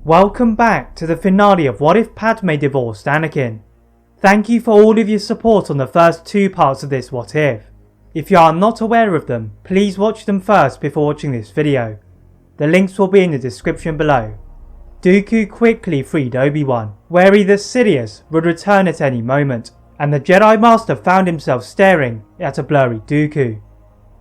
Welcome back to the finale of What If Padme Divorced Anakin. Thank you for all of your support on the first two parts of this What If. If you are not aware of them, please watch them first before watching this video. The links will be in the description below. Dooku quickly freed Obi-Wan, wary that Sidious would return at any moment, and the Jedi Master found himself staring at a blurry Dooku.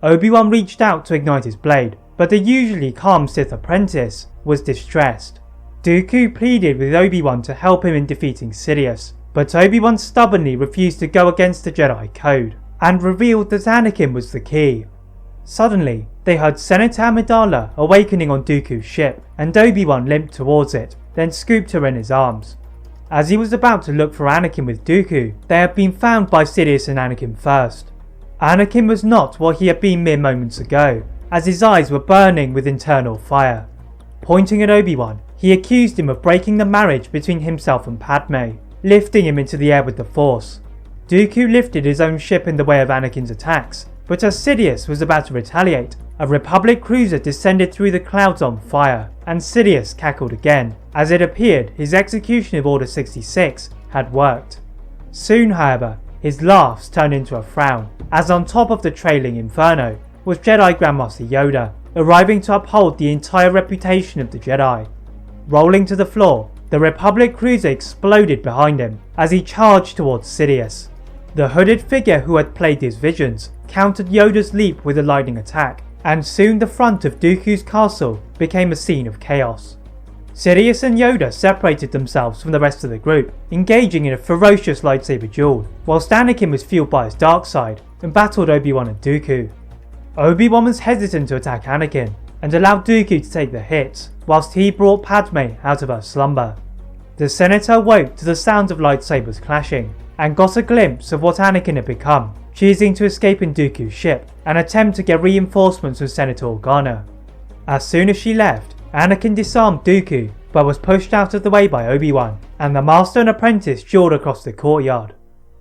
Obi-Wan reached out to ignite his blade, but the usually calm Sith apprentice was distressed. Dooku pleaded with Obi-Wan to help him in defeating Sidious, but Obi-Wan stubbornly refused to go against the Jedi Code, and revealed that Anakin was the key. Suddenly, they heard Senator Amidala awakening on Dooku's ship, and Obi-Wan limped towards it, then scooped her in his arms. As he was about to look for Anakin with Dooku, they had been found by Sidious and Anakin first. Anakin was not what he had been mere moments ago, as his eyes were burning with internal fire. Pointing at Obi-Wan, he accused him of breaking the marriage between himself and Padme, lifting him into the air with the Force. Dooku lifted his own ship in the way of Anakin's attacks, but as Sidious was about to retaliate, a Republic cruiser descended through the clouds on fire, and Sidious cackled again, as it appeared his execution of Order 66 had worked. Soon, however, his laughs turned into a frown, as on top of the trailing inferno was Jedi Grandmaster Yoda, arriving to uphold the entire reputation of the Jedi. Rolling to the floor, the Republic cruiser exploded behind him as he charged towards Sidious. The hooded figure who had plagued his visions countered Yoda's leap with a lightning attack, and soon the front of Dooku's castle became a scene of chaos. Sidious and Yoda separated themselves from the rest of the group, engaging in a ferocious lightsaber duel, whilst Anakin was fueled by his dark side and battled Obi-Wan and Dooku. Obi-Wan was hesitant to attack Anakin, and allowed Dooku to take the hits, whilst he brought Padme out of her slumber. The Senator woke to the sounds of lightsabers clashing, and got a glimpse of what Anakin had become, choosing to escape in Dooku's ship and attempt to get reinforcements with Senator Organa. As soon as she left, Anakin disarmed Dooku, but was pushed out of the way by Obi-Wan, and the Master and Apprentice dueled across the courtyard.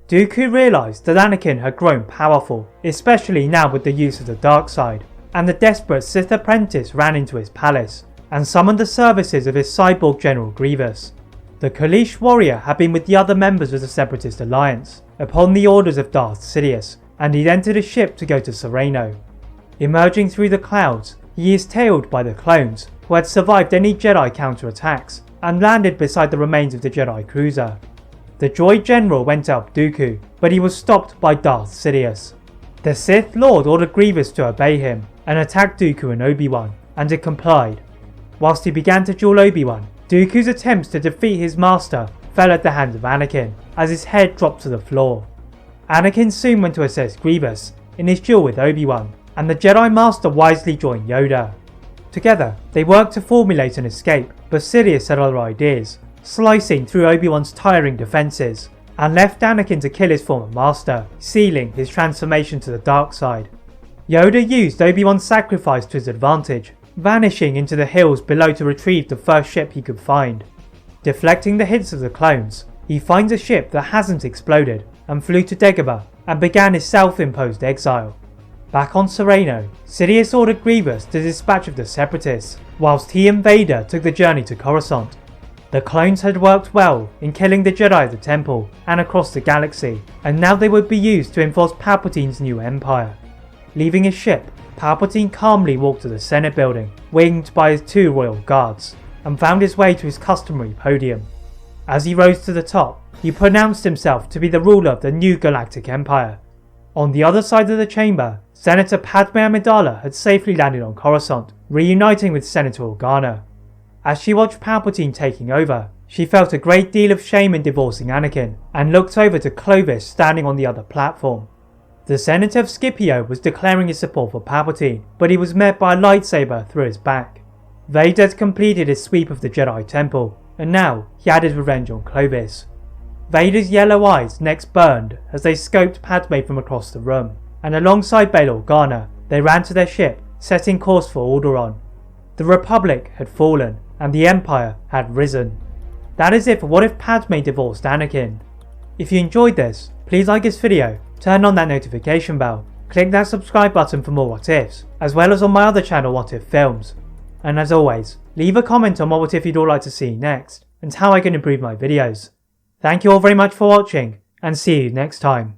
Dooku realised that Anakin had grown powerful, especially now with the use of the dark side, and the desperate Sith apprentice ran into his palace, and summoned the services of his cyborg General Grievous. The Kaleesh warrior had been with the other members of the Separatist Alliance, upon the orders of Darth Sidious, and he'd entered a ship to go to Sereno. Emerging through the clouds, he is tailed by the clones, who had survived any Jedi counterattacks, and landed beside the remains of the Jedi cruiser. The droid general went to help Dooku, but he was stopped by Darth Sidious. The Sith Lord ordered Grievous to obey him, and attacked Dooku and Obi-Wan, and it complied. Whilst he began to duel Obi-Wan, Dooku's attempts to defeat his master fell at the hands of Anakin, as his head dropped to the floor. Anakin soon went to assess Grievous in his duel with Obi-Wan, and the Jedi Master wisely joined Yoda. Together, they worked to formulate an escape, but Sidious had other ideas, slicing through Obi-Wan's tiring defences, and left Anakin to kill his former master, sealing his transformation to the dark side. Yoda used Obi-Wan's sacrifice to his advantage, vanishing into the hills below to retrieve the first ship he could find. Deflecting the hits of the clones, he finds a ship that hasn't exploded, and flew to Dagobah and began his self-imposed exile. Back on Sereno, Sidious ordered Grievous to dispatch of the Separatists, whilst he and Vader took the journey to Coruscant. The clones had worked well in killing the Jedi of the Temple and across the galaxy, and now they would be used to enforce Palpatine's new empire. Leaving his ship, Palpatine calmly walked to the Senate building, winged by his two royal guards, and found his way to his customary podium. As he rose to the top, he pronounced himself to be the ruler of the new galactic empire. On the other side of the chamber, Senator Padme Amidala had safely landed on Coruscant, reuniting with Senator Organa. As she watched Palpatine taking over, she felt a great deal of shame in divorcing Anakin, and looked over to Clovis standing on the other platform. The Senator of Scipio was declaring his support for Palpatine, but he was met by a lightsaber through his back. Vader had completed his sweep of the Jedi Temple, and now he had his revenge on Clovis. Vader's yellow eyes next burned as they scoped Padme from across the room, and alongside Bail Organa, they ran to their ship, setting course for Alderaan. The Republic had fallen, and the Empire had risen. That is it for What If Padme Divorced Anakin. If you enjoyed this, please like this video, turn on that notification bell, click that subscribe button for more What Ifs, as well as on my other channel What If Films. And as always, leave a comment on what if you'd all like to see next, and how I can improve my videos. Thank you all very much for watching, and see you next time.